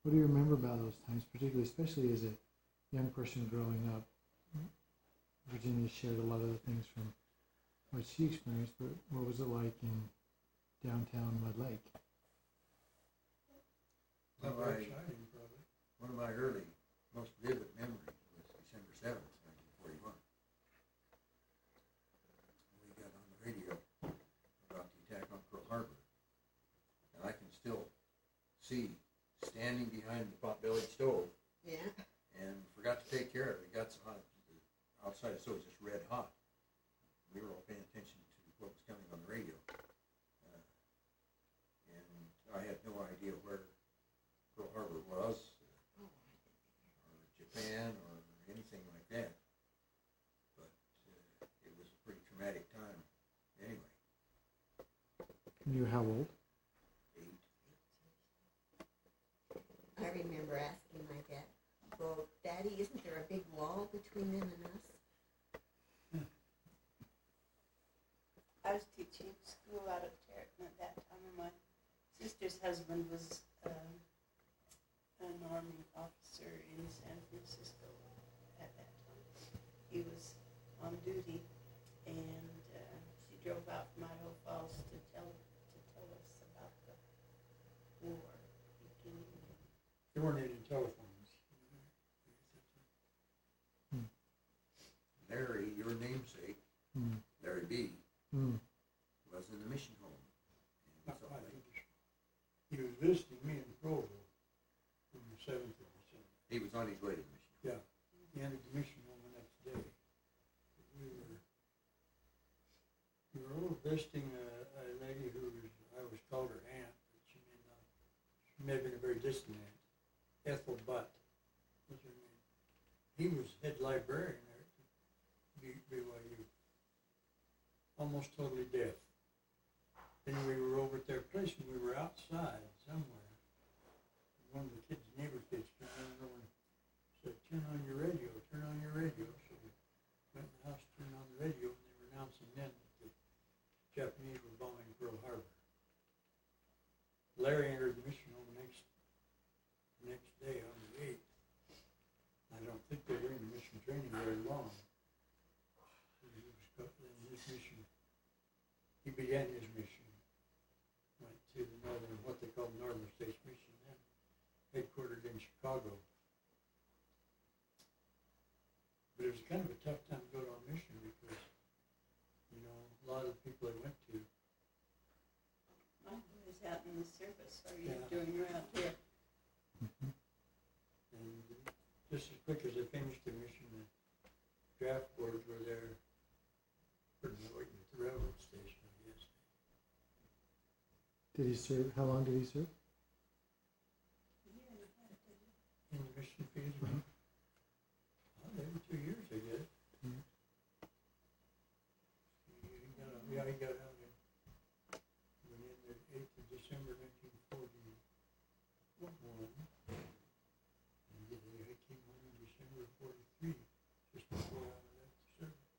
What do you remember about those times, particularly, especially as a young person growing up? Virginia shared a lot of the things from what she experienced, but what was it like in downtown Mud Lake? One of my early, most vivid memories was December 7th, 1941. We got on the radio about the attack on Pearl Harbor. And I can still see standing behind the pot-bellied stove. Yeah. And forgot to take care of it. It got so hot. The outside of the stove was just red hot. We were all paying attention to what was coming on the radio. And I had no idea where Pearl Harbor was, or Japan, or anything like that. But it was a pretty traumatic time anyway. You were how old? 8. I remember asking my dad, well, Daddy, isn't there a big wall between them and us? I was teaching school out of Tarleton at that time, and my sister's husband was an Army officer in San Francisco at that time. He was on duty, and she drove out from Idaho Falls to tell us about the war beginning. There weren't any telephones. Larry, your namesake, Larry B., was in the mission home. He was visiting me in Provo on the 7th of December. He was on his way to the mission home. Yeah, he entered the mission home the next day. We were over visiting a lady who I always called her aunt, but she may have been a very distant aunt. Ethel Butt was her name. He was head librarian there at BYU. Almost totally deaf. Then we were over at their place and we were outside somewhere. One of the kids, neighbor kids, came over and said, turn on your radio. So we went in the house, turned on the radio, and they were announcing then that the Japanese were bombing Pearl Harbor. Larry entered the mission home the next day on the 8th. I don't think they were in the mission training very long. He began his mission, went to the northern, what they call the Northern States Mission then, headquartered in Chicago. But it was kind of a tough time to go on mission because, a lot of the people I went to. My boys out in the service, what are you doing around here? And just as quick as they finished their mission, the draft boards were there, waiting at the railroad station, I guess. Did he serve? How long did he serve? In the mission field? Maybe 2 years, I guess. He got out in, went in the 8th of December, 1941. And he came home in December of 43, just before I left the service.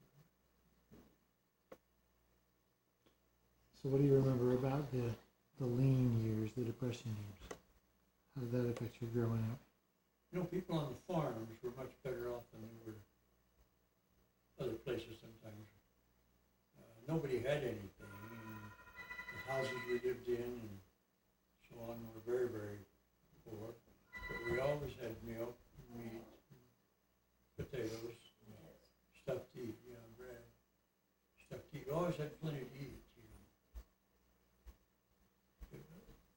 So what do you remember about the lean years, the Depression years? How did that affect you growing up? People on the farms were much better off than they were other places sometimes. Nobody had anything, and the houses we lived in and so on were very, very poor. But we always had milk, meat, potatoes, stuff to eat, bread, stuff to eat. We always had plenty to eat,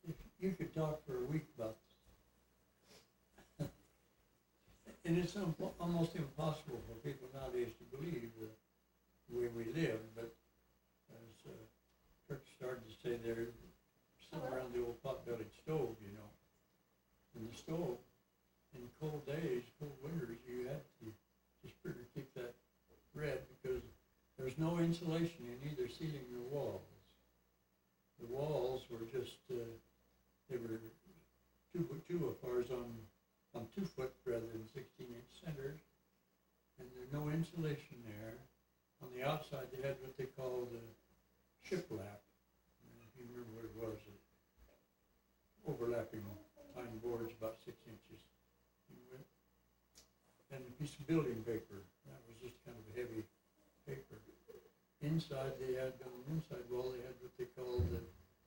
If you could talk for a week about this. And it's almost impossible for people nowadays to believe the way we live, but as Kirk started to say there, somewhere around the old pot-bellied stove, And the stove, in cold days, cold winters, you had to just pretty keep that red because there was no insulation in either ceiling or walls. The walls were just, they were 2x2 on 2 foot rather than 16-inch centers, and there's no insulation there. On the outside, they had what they called shiplap. If you remember what it was, overlapping pine boards about 6 piece of building paper. That was just kind of a heavy paper. Inside they had, on the inside wall, they had what they called,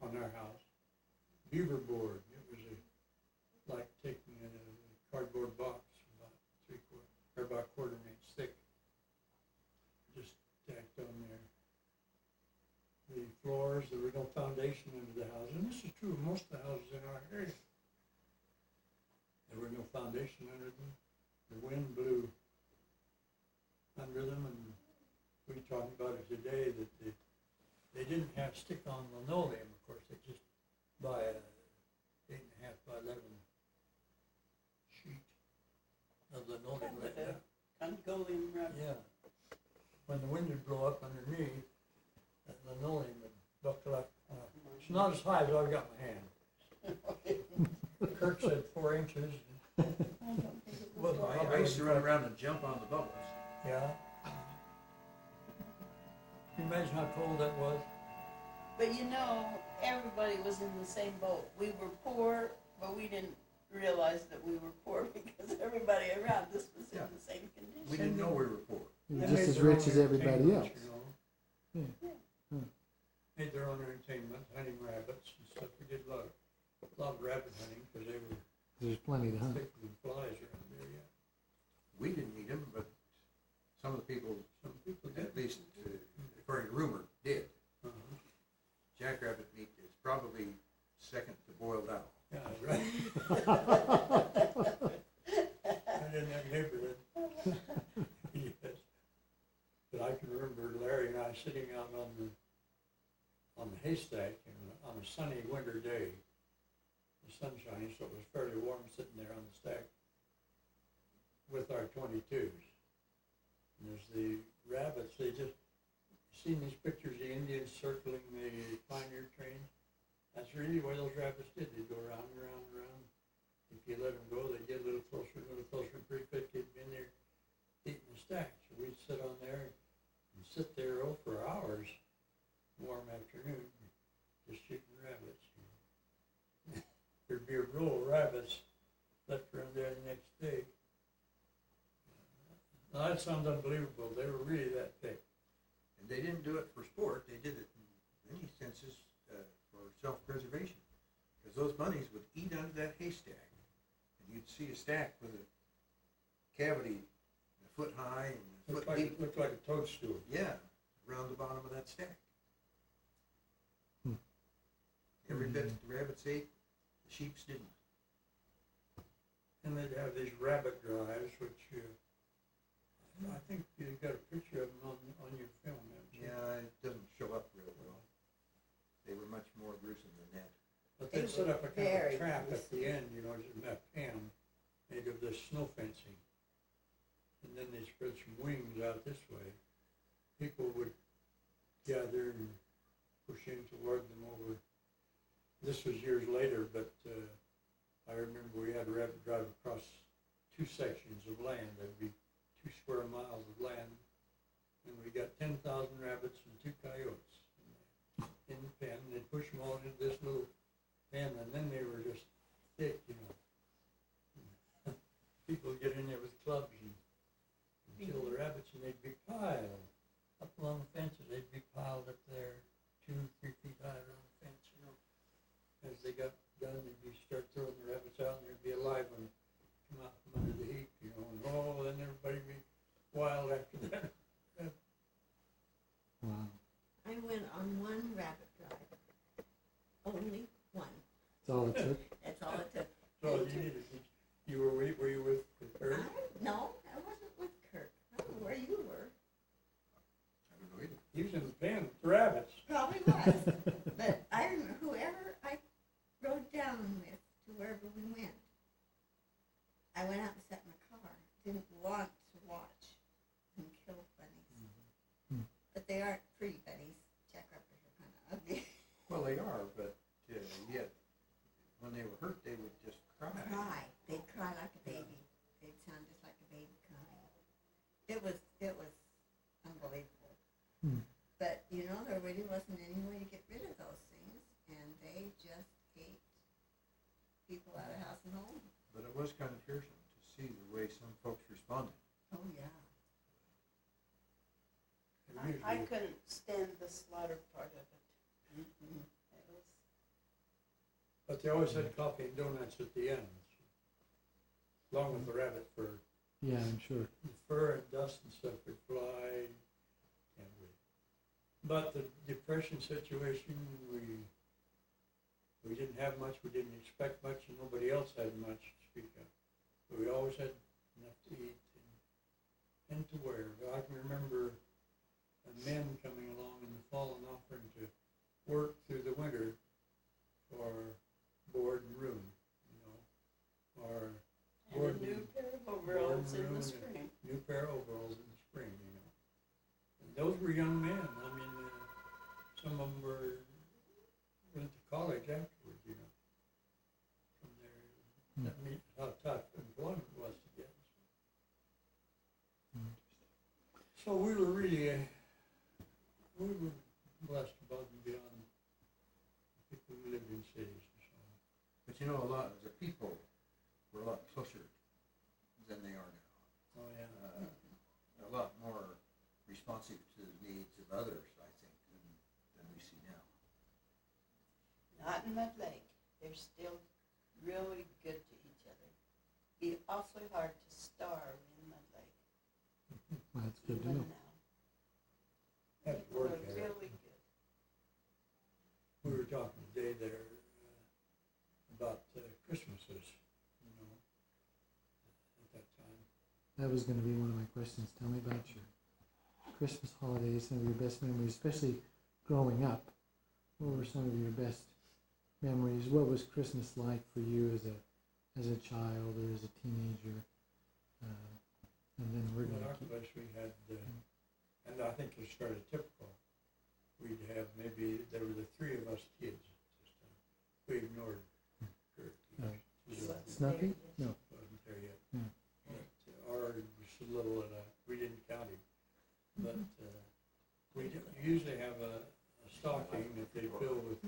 on our house, beaver board. It was like taking a cardboard box about about quarter an inch thick, just stacked on there. The floors, there was no foundation under the house, and this is true of most of the houses in our area. There were no foundation under them. The wind blew under them, and we talked about it today that they didn't have stick-on linoleum, of course. They just buy a 8.5 by 11 sheet of linoleum like that. Congolium rubber. Yeah. When the wind would blow up underneath, that linoleum would buckle up. It's not as high as I've got my hand. Kirk said 4 inches. Well, I used to run around and jump on the bubbles. Yeah. Can you imagine how cold that was? But you know, everybody was in the same boat. We were poor, but we didn't realize that we were poor because everybody around us was in the same condition. We didn't know we were poor. You're They just made as their rich own as everybody else. entertainment, you know. Yeah. Made their own entertainment, hunting rabbits and stuff. We did a lot of rabbit hunting because they were There's plenty to hunt. thicker than flies around there, yeah. We didn't need them, but some of the people, Some people did. at least according to rumor, did. Uh-huh. Jackrabbit meat is probably second to boiled owl. Yeah, right. And in that neighborhood. Yes. But I can remember Larry and I sitting out on the haystack on a sunny winter day. The sun shining, so it was fairly warm sitting there on the stack with our 22s. And there's the rabbits, they just, seen these pictures, the Indians circling the pioneer trains? That's really what those rabbits did. They'd go around and around and around. If you let them go, they'd get a little closer, and pretty quick they'd be in there eating the stack. So we'd sit on there and sit there for hours, warm afternoon, just shooting rabbits. There'd be a row of rabbits left around there the next day. Now that sounds unbelievable. They were really that thick. And they didn't do it for sport, they did it in many senses for self-preservation. Because those bunnies would eat under that haystack. And you'd see a stack with a cavity a foot high and a foot deep. Looked like a toadstool. Yeah, around the bottom of that stack. Hmm. Every bit the rabbits ate, the sheeps didn't. And they'd have these rabbit drives, which I think you got a picture of them on your film. Yeah, it doesn't show up real well. They were much more gruesome than that. But they'd set up a kind of Very a trap at gruesome. the end, you know, in that pen made of this snow fencing. And then they spread some wings out this way. People would gather and push in toward them over. This was years later, but I remember we had a rabbit drive across 2 sections of land. There'd be 2 square miles of land. And we got 10,000 rabbits and 2 coyotes in the pen. They'd push them all into this little pen, and then they were just thick, you know. People would get in there with clubs and kill the rabbits, and they'd be piled up along the fences. They'd be piled up there 2-3 feet high around the fence, you know. As they got done, they'd start throwing the rabbits out, and there'd be a live one come out from under the heap, you know, and then everybody'd be wild after that. Wow. I went on one rabbit drive. Only one. That's all it took. That's all it took. So you needed, were you with Kirk? No, I wasn't with Kirk. I don't know where you were. I don't know either. He was in the pen with the rabbits. Probably was. But I remember whoever I rode down with to wherever we went, I went out and sat in the car. Didn't want to watch them kill bunnies. Mm-hmm. But they aren't pretty bunnies. Jackrabbits are kind of ugly. Well, they are, but yet, when they were hurt, they would just cry. They'd cry like a baby. They'd sound just like a baby crying. It was unbelievable. Hmm. But you know, there really wasn't any way to get rid of those things, and they just ate people out of house and home. But it was kind of fearsome to see the way some folks responded. I couldn't stand the slaughter part of it. It was, But they always had coffee and donuts at the end, along with the rabbit fur. Yeah, I'm sure. The fur and dust and stuff would fly. And but the depression situation, we didn't have much, we didn't expect much, and nobody else had much to speak of. But we always had enough to eat and to wear. I can remember men coming along in the fall and offering to work through the winter for board and room, you know, or and a new pair of overalls in the spring. new pair of overalls in the spring, you know. And those were young men. I mean, some of them went to college afterwards, you know. From there, that means how tough employment was to get. So we were really, we were blessed above and beyond the people who lived in cities and so on. But you know, a lot of the people were a lot closer than they are now. Oh, yeah. A lot more responsive to the needs of others, I think, than we see now. Not in Mud Lake. They're still really good to each other. Be awfully hard to starve in Mud Lake. Well, that's good to Even know. now. Had to People work are at it. really good. We were talking today there about Christmases, you know, at that time. That was going to be one of my questions. Tell me about your Christmas holidays, some of your best memories, especially growing up. What were some of your best memories? What was Christmas like for you as a child or as a teenager? And then we're In going our to keep. place, we had, and I think it started typical. We'd have maybe, there were the three of us kids at this time. We ignored Kirk. He Wasn't Snuffy? there No. wasn't there yet. Yeah. But our was so little and we didn't count him. But we usually have a stocking that they fill with,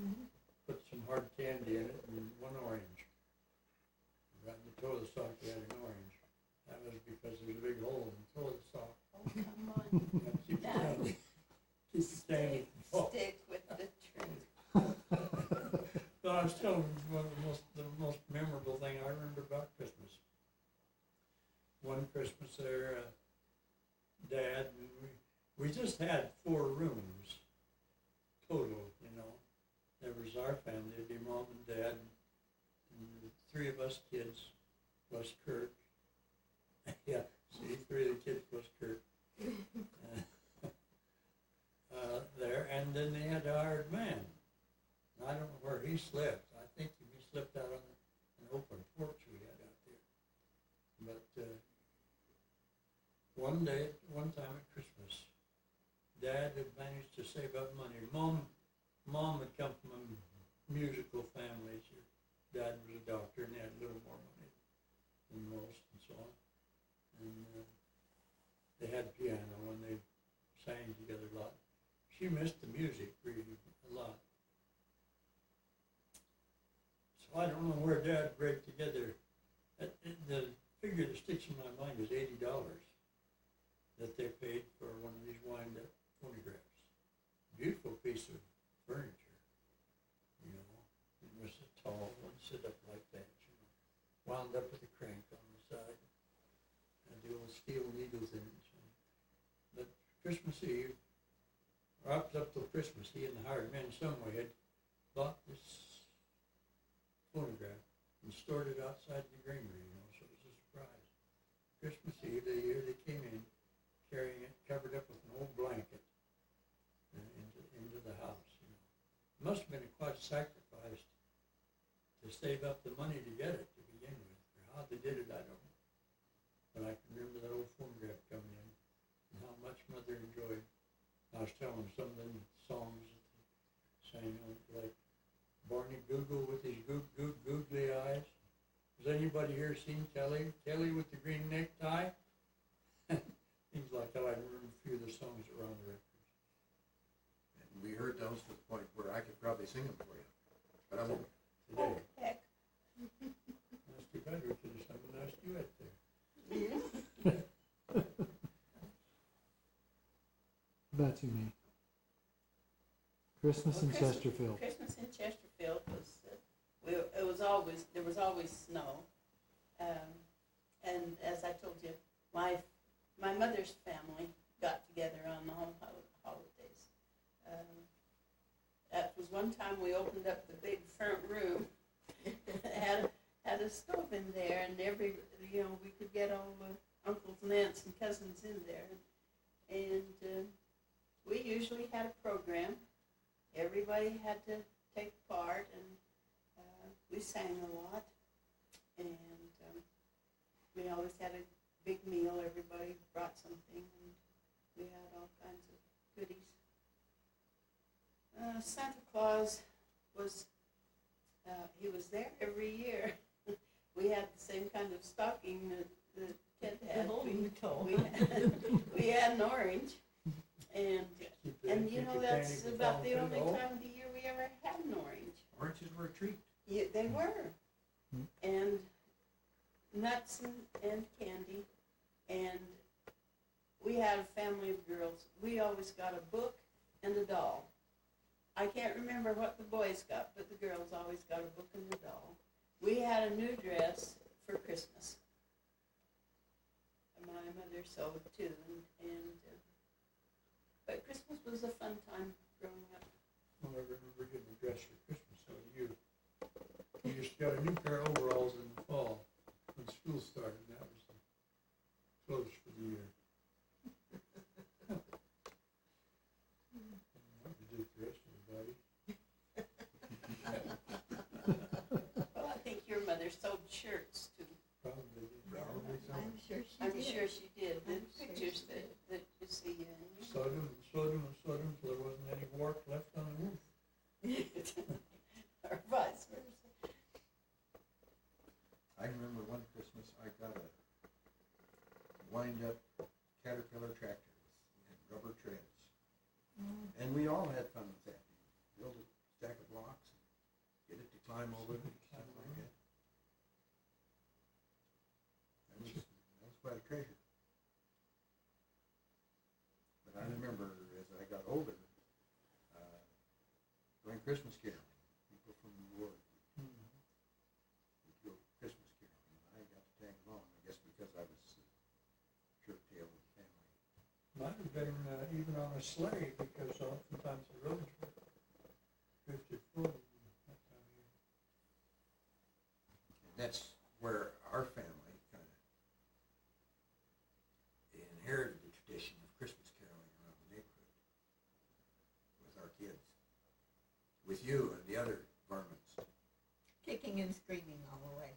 put some hard candy in it and one orange. Right in the toe of the sock, they had an orange. That was because there was a big hole in the toe of the sock. Oh, come on. You have to keep the candy. Keep the candy from falling. Stick with the truth. But I'm still one of the most memorable thing I remember about Christmas. One Christmas there, Dad, and we just had 4 rooms total, you know. There was our family, it'd be Mom and Dad, and the 3 of us kids, plus Kirk. Yeah, see, 3 of the kids plus Kirk. There, and then they had a hired man. I don't know where he slept. I think he slept out on an open porch we had out there. But one time at Christmas, Dad had managed to save up money. Mom had come from a musical family. Dad was a doctor and he had a little more money than most and so on. And they had piano and they sang together a lot. She missed the music really a lot. So I don't know where Dad break together. The figure that sticks in my mind is $80 that they paid for one of these wind-up phonographs. Beautiful piece of furniture, you know. It was a tall one, sit up like that, you know. Wound up with a crank on the side. And the old steel needles in it. So. But Christmas Eve, or up till Christmas, he and the hired man somewhere had bought this phonograph and stored it outside the granary, you know, so it was a surprise. Christmas Eve, the year they came in, carrying it covered up with an old blanket into the house, you know. It must have been quite a sacrifice to save up the money to get it to begin with. Or how they did it, I don't know. But I can remember that old phonograph coming in and how much Mother enjoyed. I was telling them some of the songs that they sang, like Barney Google with his googly eyes. Has anybody here seen Kelly? Kelly with the green necktie? Things like that. I remember a few of the songs that were on the records. And we heard those to the point where I could probably sing them for you, but I won't. Today. Oh, heck. That's too bad we could have sung a nice duet there. Yeah. About you, me. Christmas in Christmas- Chesterfield. Christmas in Chesterfield was, there was always snow. And as I told you, my mother's family got together on the holidays. That was one time we opened up the big front room, had a stove in there, and we could get all the uncles and aunts and cousins in there. And we usually had a program. Everybody had to take part, and we sang a lot. And we always had a big meal. Everybody brought something, and we had all kinds of goodies. Santa Claus was, he was there every year. We had the same kind of stocking that Ted had. We had an orange, and that's about the only time of the year we ever had an orange. Oranges were a treat. Yeah, they were. And nuts and candy. And we had a family of girls. We always got a book and a doll. I can't remember what the boys got, but the girls always got a book and a doll. We had a new dress for Christmas. My mother sewed too. But Christmas was a fun time growing up. Well, I remember getting a dress for Christmas, so you just got a new pair of overalls in the fall when school started. That was the clothes for the year. What you do for the rest of the body? Well, I think your mother sewed shirts too. Probably did. Probably so. I'm sure she I'm did. sure she did. The I'm sure pictures she did. that you see in Sewed them till there wasn't any warp left on the roof. or vice versa. I remember one Christmas I got a wind-up Caterpillar tractor with rubber treads. And we all had fun with that. Build a stack of blocks, and get it to climb over and stuff like that. That was quite a treasure. But I remember as I got older, going Christmas caroling. People from New York would go Christmas caroling, and I got to tag along, I guess because I was shirt tail of the family. Might have been even on a sleigh, because oftentimes the roads were drifted full that time of year. And that's where our family kind of inherited the tradition of Christmas caroling around the neighborhood with our kids, with you and the other varmints. Kicking and screaming all the way.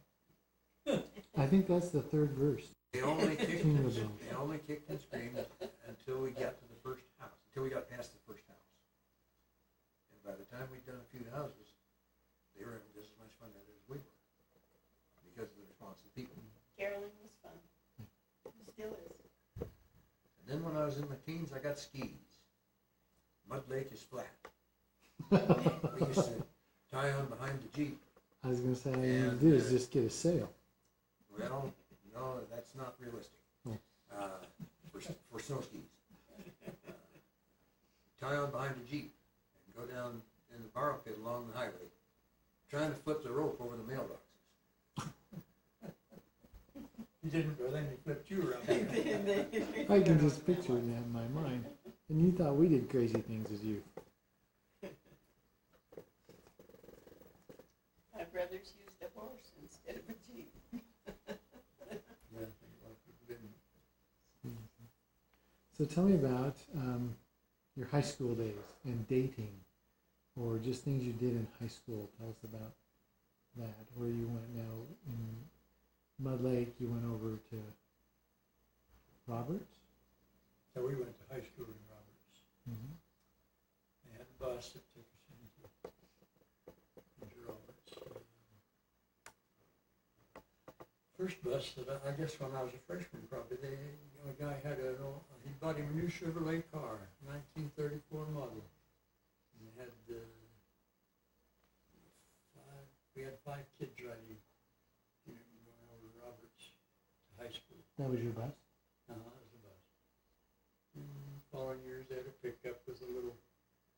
I think that's the third verse. They only kicked Jingle and, bells. they only kicked and screamed until we got to the first house, until we got past the first house. And by the time we'd done a few houses, they were having just as much fun at it as we were, because of the responsive people. Caroling was fun. Still is. And then when I was in my teens, I got skis. Mud Lake is flat. We used to tie on behind the Jeep. I was going to say, all you need And, to do is just get a sail. Well, no, that's not realistic. Oh. For snow skis. Tie on behind the Jeep and go down in the borrow pit along the highway, trying to flip the rope over the mailboxes. He didn't, but then he flipped you around. I can just picture that in my mind. And you thought we did crazy things as youth. My brothers used a horse instead of a Jeep. Yeah, I think a lot of people didn't. So tell me about your high school days and dating, or just things you did in high school. Tell us about that. Where you went now in Mud Lake, you went over to Roberts. So we went to high school in Roberts. Mm-hmm. They had a bus that took us into Roberts. First bus that I guess when I was a freshman, probably a guy had he bought him a new Chevrolet car, 1934 model, and they had we had 5 kids riding, going over to Roberts to high school. That was your bus? That was the bus. Following years, they had a pickup with a little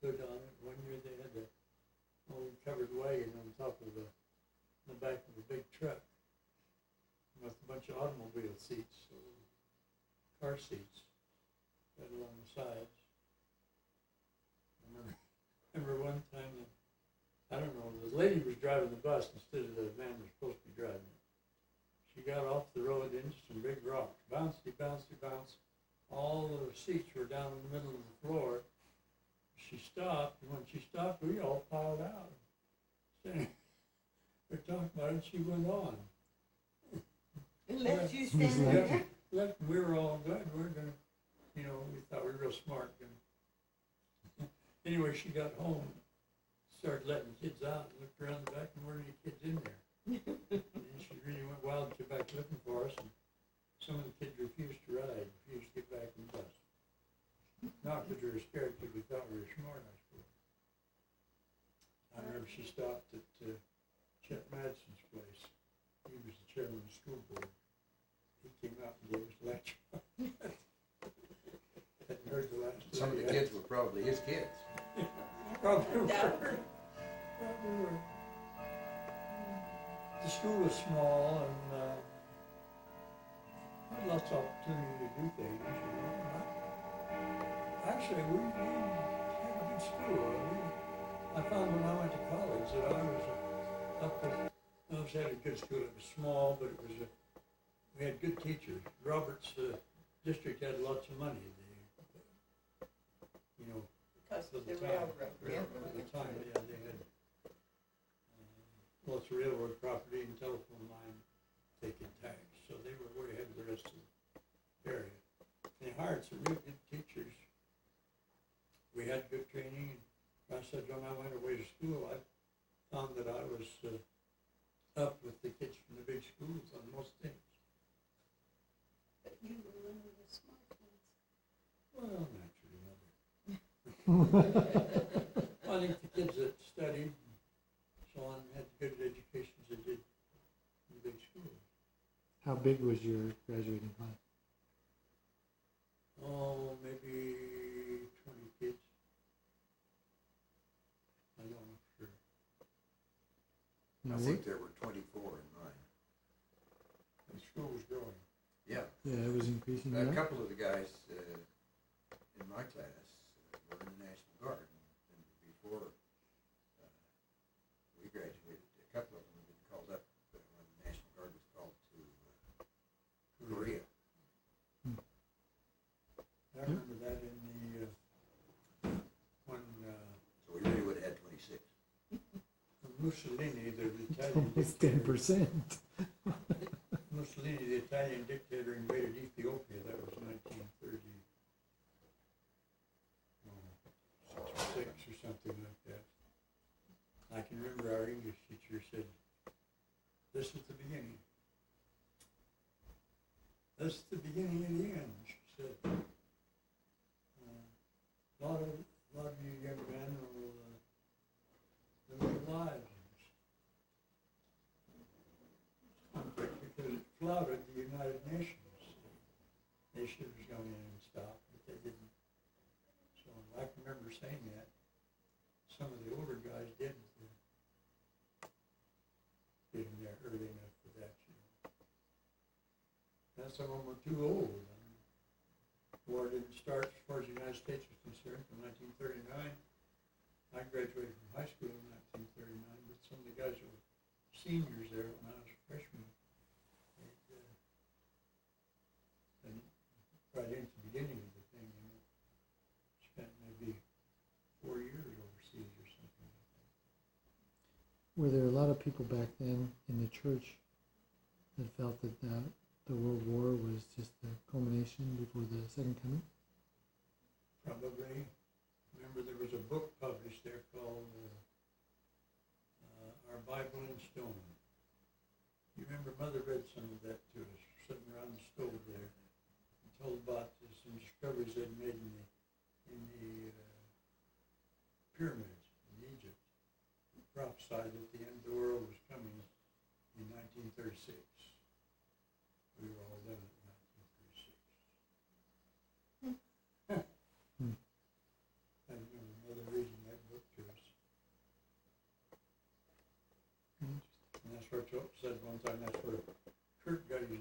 hood on it. One year they with a bunch of automobile seats, so car seats, right along the sides. I remember one time that, I don't know, the lady was driving the bus instead of the man was supposed to be driving it. She got off the road into some big rocks, bouncy, bouncy, bounce. All the seats were down in the middle of the floor. She stopped, and when she stopped, we all piled out. We're talking about it, and she went on. And left you Miss standing Lynn. there. Look, we were all good, we were gonna, you know, we thought we were real smart. Anyway, she got home, started letting kids out, and looked around the back, and there weren't any kids in there. And she really went wild and came back looking for us, and some of the kids refused to ride, refused to get back in the bus. Not because we were scared, because we thought we were smart, I suppose. I remember she stopped at Chet Madsen's place. He was the chairman of the school board. He came out and gave us a lecture. Hadn't heard the last of Some of the it yet. kids were probably his kids. Probably were. Doubt. Probably were. The school was small and had lots of opportunity to do things. You know. Actually, we had a good school. I found when I went to college that I was up with, I was at a good school. It was small, but it was we had good teachers. Robert's district had lots of money. You know, Because at of the the time, railroad. at the time, yeah, they had lots of railroad property and telephone line taking tax, so they were way ahead of the rest of the area. They hired some real good teachers. We had good training. And I said, when I went away to school, I found that I was up with the kids from the big schools on most things. But you were one of the smart ones. Well, naturally, I think the kids that studied and so on had good educations they did in the big schools. How big was your graduating class? Oh, maybe 20 kids. I don't know for sure. Now, I what- think there were 24 in mine. The school was growing. Yeah. yeah, it was increasing. A Yeah? couple of the guys in my class were in the National Guard, and before we graduated, a couple of them had been called up when the National Guard was called to Korea. I remember that in the, when So we really would have had 26. Mussolini, the It's Italian almost dictator, 10%. Mussolini, the Italian dictator, invaded Ethiopia. That was 1936 or something like that. I can remember our English teacher said, "This is the beginning. This is the beginning of the end," she said. A lot of you young men will lose your lives in this conflict because it flouted the United Nations. They should have gone in and stopped, but they didn't. So I can remember saying that. Some of the older guys didn't get in there early enough for that, you know. And some of them were too old. The war didn't start as far as the United States was concerned until 1939. I graduated from high school in 1939, but some of the guys who were seniors there when I was a freshman, and right into the beginning of the thing, you know, spent maybe 4 years overseas or something like that. Were there a lot of people back then in the church that felt that the World War was just the culmination before the Second Coming? Probably. Remember there was a book published there called Our Bible in Stone. You remember Mother read some of that to us, sitting around the stove there, and told about some discoveries they'd made in the pyramids in Egypt. It prophesied that the end of the world was coming in 1936. We were all done in 1936. I remember Mother reading that book to us. And that's where it said one time, that's where Kirk got his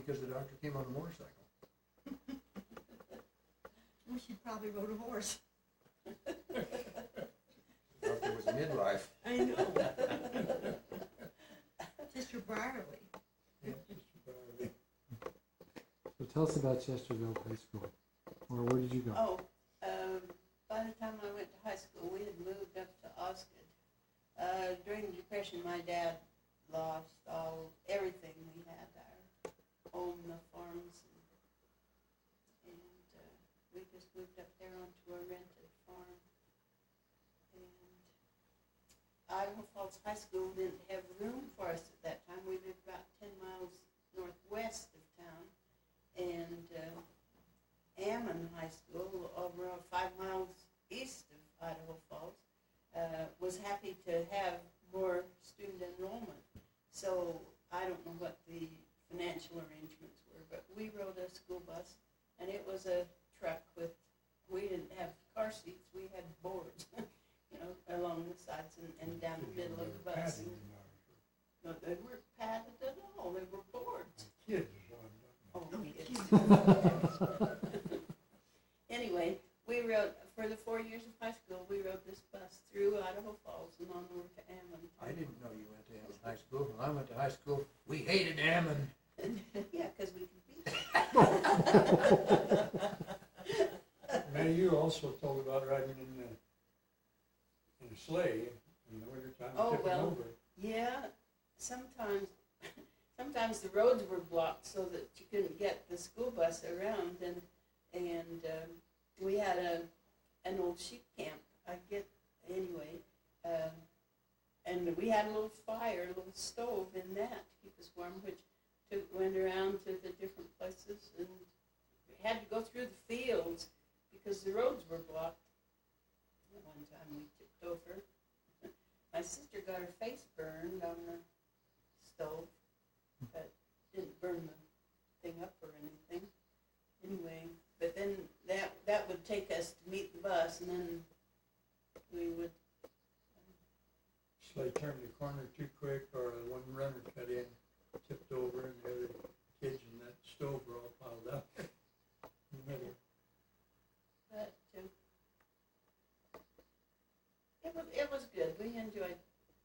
because the doctor came on a motorcycle. Well, she probably rode a horse. The doctor was a midwife. I know. Sister Brierly. Yeah, Mr. Barley. So tell us about Chesterville High School, or where did you go? Oh, by the time I went to high school, we had moved up to Osgood. During the Depression, my dad lost everything we had, our home, the farms, and we just moved up there onto a rented farm. And Idaho Falls High School didn't have room for us at that time. We lived about 10 miles northwest of town. And Ammon High School, over 5 miles east of Idaho Falls, was happy to have more student enrollment. So I don't know what the financial arrangements were, but we rode a school bus, and it was a truck with, we didn't have car seats, we had boards, along the sides and down the middle of the bus. No, they weren't padded at all, they were boards. Kids, Anyway, we rode, for the 4 years of high school, we rode this bus through Idaho Falls and on over to Ammon. I didn't know you went to Ammon High School. When I went to high school, we hated Ammon. Yeah, because we could beat them. Manny, you also told about riding in a sleigh in the wintertime, Oh, tipping well. over. Yeah, sometimes the roads were blocked so that you couldn't get the school bus around, and we had an old sheep camp, and we had a little fire, a little stove in that to keep us warm, which went around to the different places, and we had to go through the fields because the roads were blocked. One time we tipped over. My sister got her face burned on the stove, but didn't burn the thing up or anything. Anyway, but then that would take us to meet the bus, and then we would. Sleigh turned the corner too quick, or one runner cut in, tipped over, and the other kids in that stove were all piled up in the middle. But it was good. We enjoyed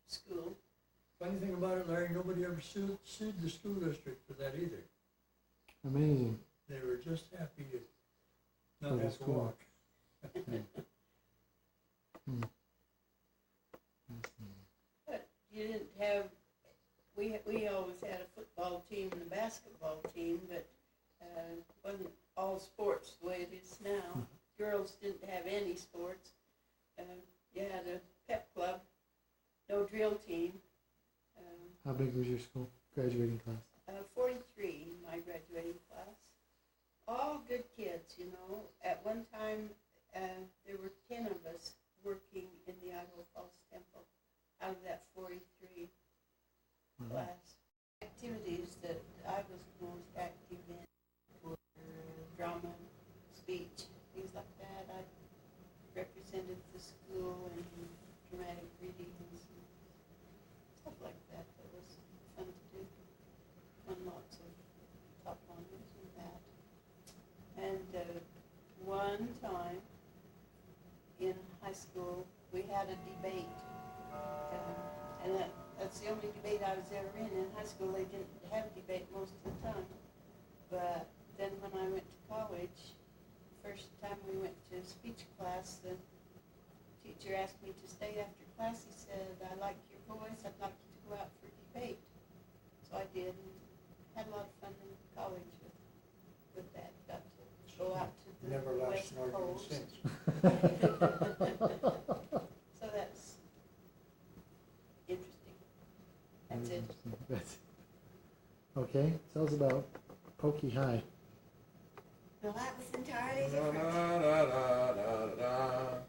school. Funny thing about it, Larry, nobody ever sued the school district for that either. Amazing. They were just happy to For not the have to school. walk. But you didn't have. We always had a football team and a basketball team, but wasn't all sports the way it is now. Girls didn't have any sports. You had a pep club, no drill team. How big was your school graduating class? 43, my graduating class. All good kids, At one time, there were 10 of us working in the Idaho Falls Temple out of that 43 class. Activities that I was most active in were drama, speech, things like that. I represented the school in dramatic readings and stuff like that. That was fun to do. Won lots of top honors in that. And one time in high school, we had a debate. And that's the only debate I was ever in. In high school, they didn't have debate most of the time. But then when I went to college, first time we went to speech class, the teacher asked me to stay after class. He said, "I like your voice. I'd like you to go out for debate." So I did, and had a lot of fun in college with that. Got to go out to the Never lost West an argument Coast. since. So that's interesting. That's it. Okay, tell us about Pokey High. Well, that was entirely Da, different. da, da, da, da, da.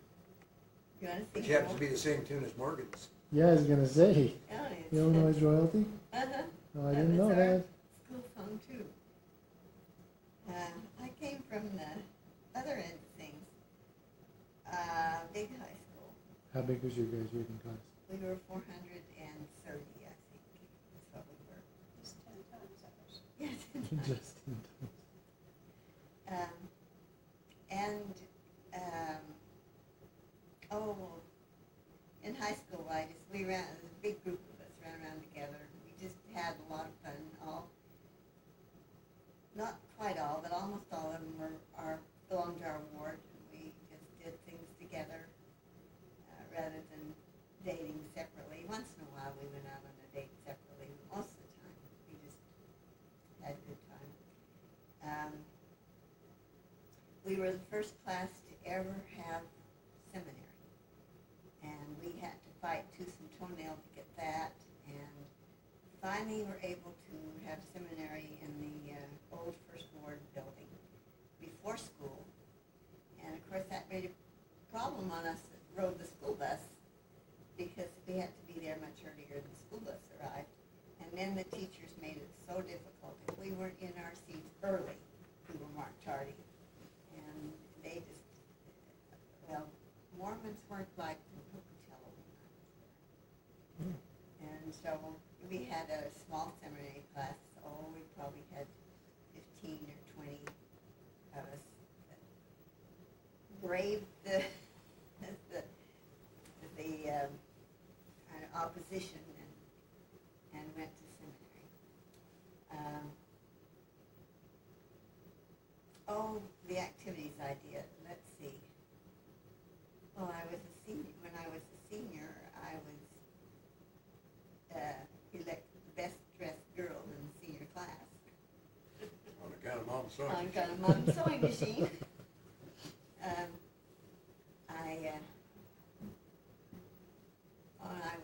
You want to Which see? happens to be the same tune as Morgan's. Yeah, I was gonna say, Oh, it's, Illinois royalty? uh-huh. Oh, I That didn't was know our that. school song too. I came from the other end of things. Big high school. How big was your graduating class? We were 430, I think, is what we were. Just 10 times ours. Yes. Just in time. And, in high school, we ran, a big group of us ran around together. We just had a lot of fun. Not quite all, but almost all of them belonged to our ward. And we just did things together rather than dating separately. Once in a while, we went out on a date separately. But most of the time, we just had a good time. We were the first class to ever have seminary. And we had to fight tooth and toenail to get that, and finally were able to have seminary in the old First Ward building before school. And of course that made a problem on us that rode the school bus, because we had to be there much earlier than the school bus arrived. And then the teachers made it so difficult. If we weren't in our seats early, we were marked tardy. And they just, well, Mormons weren't like the Pocatello when I was there. And so we had a small seminary class. We probably had 15 or 20 of us that braved the opposition and went to seminary. The activities I did. Let's see. Well, I was a senior. When I was a senior, I was elected the best dressed girl in the senior class. On account of mom's sewing. On account of mom's sewing machine. I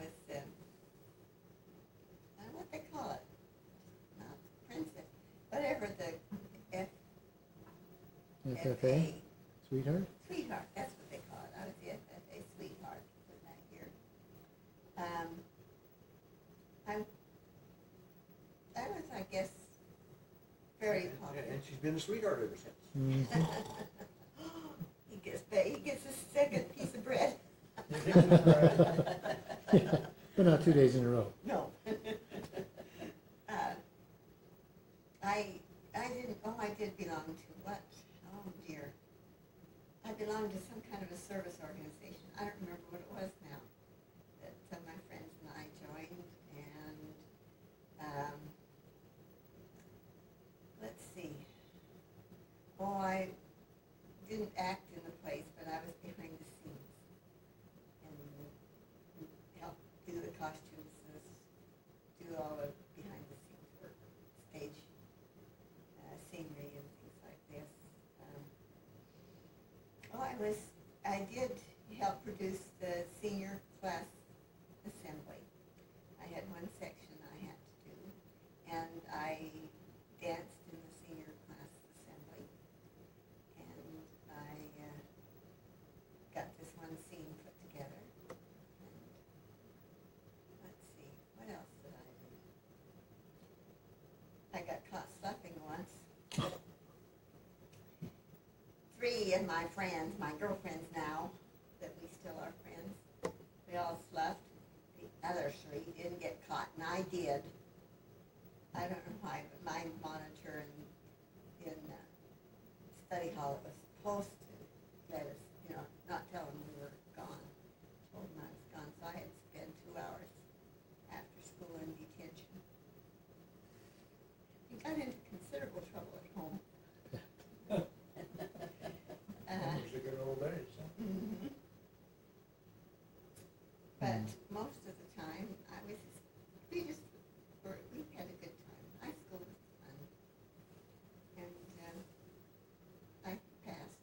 was, I don't know what they call it, not princess, whatever the FFA? Sweetheart? Sweetheart, that's what they call it. I was the FFA sweetheart for that year. I was, I guess, very popular. And she's been a sweetheart ever since. Mm-hmm. He gets a second piece of bread. But not 2 days in a row. No. I did belong to what? Oh dear. I belonged to some kind of a service organization. I don't remember what it was now. That some of my friends and I joined, and let's see. I didn't act in the place, but I was behind the scenes and helped do the costumes, do all the behind the scenes work, stage scenery and things like this. I did help produce the senior class assembly. I had one section I had to do, and I danced in the senior class assembly. And I got this one scene put together. And let's see, what else did I do? I got caught sloughing once. 3 of my friends, my girlfriends now, that we still are friends, we all slept. The other 3 didn't get caught, and I did. I don't know why, but my monitor in study hall was supposed to let us, not tell them we were gone. Told them I was gone, so I had to spend 2 hours after school in detention. We got into considerable trouble at home. Those are good old days, huh? Mm-hmm. But most of the time, we had a good time. High school was fun. And I passed.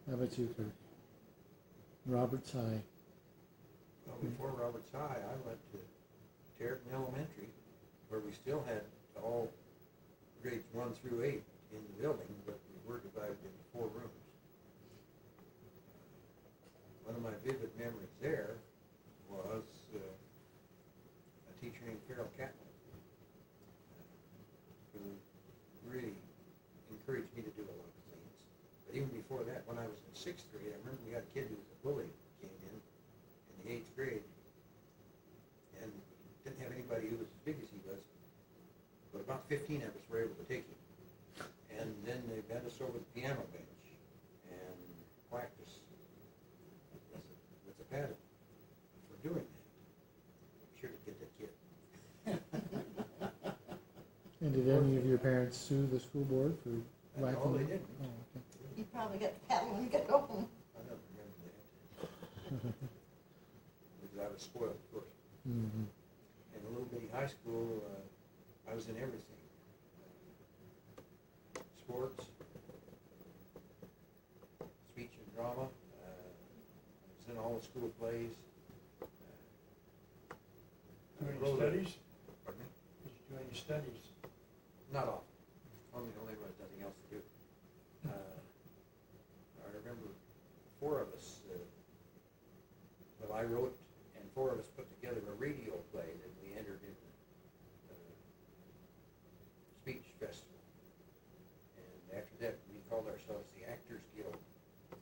How about you, Kirk? Roberts High. Well, before Roberts High, I went to Territon Elementary, where we still had all grades 1 through 8 in the building, but we were divided into 4 rooms. One of my vivid memories there was a teacher named Carol Catlin, who really encouraged me to do a lot of things. But even before that, when I was in 6th grade, I remember we had a kid who was a bully came in the 8th grade, and didn't have anybody who was as big as he was. did any of your parents sue the school board for lacking? No, they didn't. Oh, okay. You probably got the paddle when you get home. I don't remember that. Because I was spoiled, of course. Mm-hmm. In a little bitty high school, I was in everything. Sports, speech and drama, I was in all the school plays. Do any wrote a- studies? Pardon me? Did you do any studies? Not often, only when there was nothing else to do. I remember 4 of us, well, I wrote, and 4 of us put together a radio play that we entered in the speech festival. And after that, we called ourselves the Actors Guild. And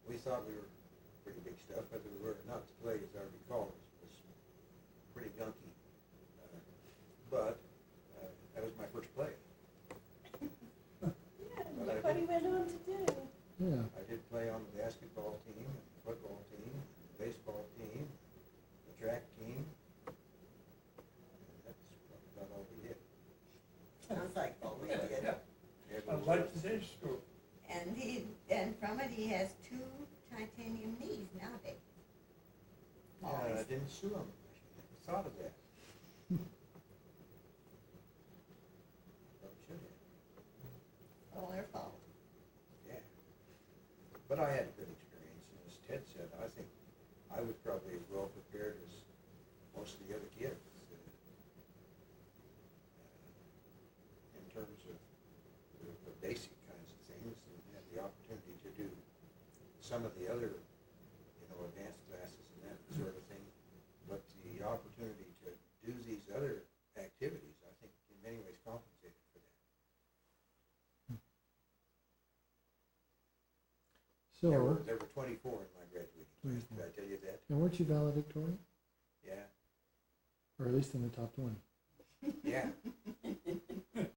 we thought we were pretty big stuff, whether we were or not. The play, as I recall, was pretty gunky. But that was my first play. Yeah, Well, look I what did. he went on to do. Yeah. I did play on the basketball team, and the football team, and the baseball team, the track team. And that's probably about all we did. Sounds like all we did. It I was, liked today's school. And from it, he has 2 titanium knees nowadays. yeah, I didn't sue him. I never thought of that. Probably should have. All their fault. Yeah. But I had a good experience, and as Ted said, I think I was probably as well prepared as most of the other kids. In terms of the basic kinds of things, and had the opportunity to do some of the other, advanced classes and that sort of thing. But the opportunity to do these other activities, I think, in many ways compensated for that. So, There were 24 in my graduating class. Did I tell you that? and weren't you valedictorian? Yeah. Or at least in the top 20? Yeah.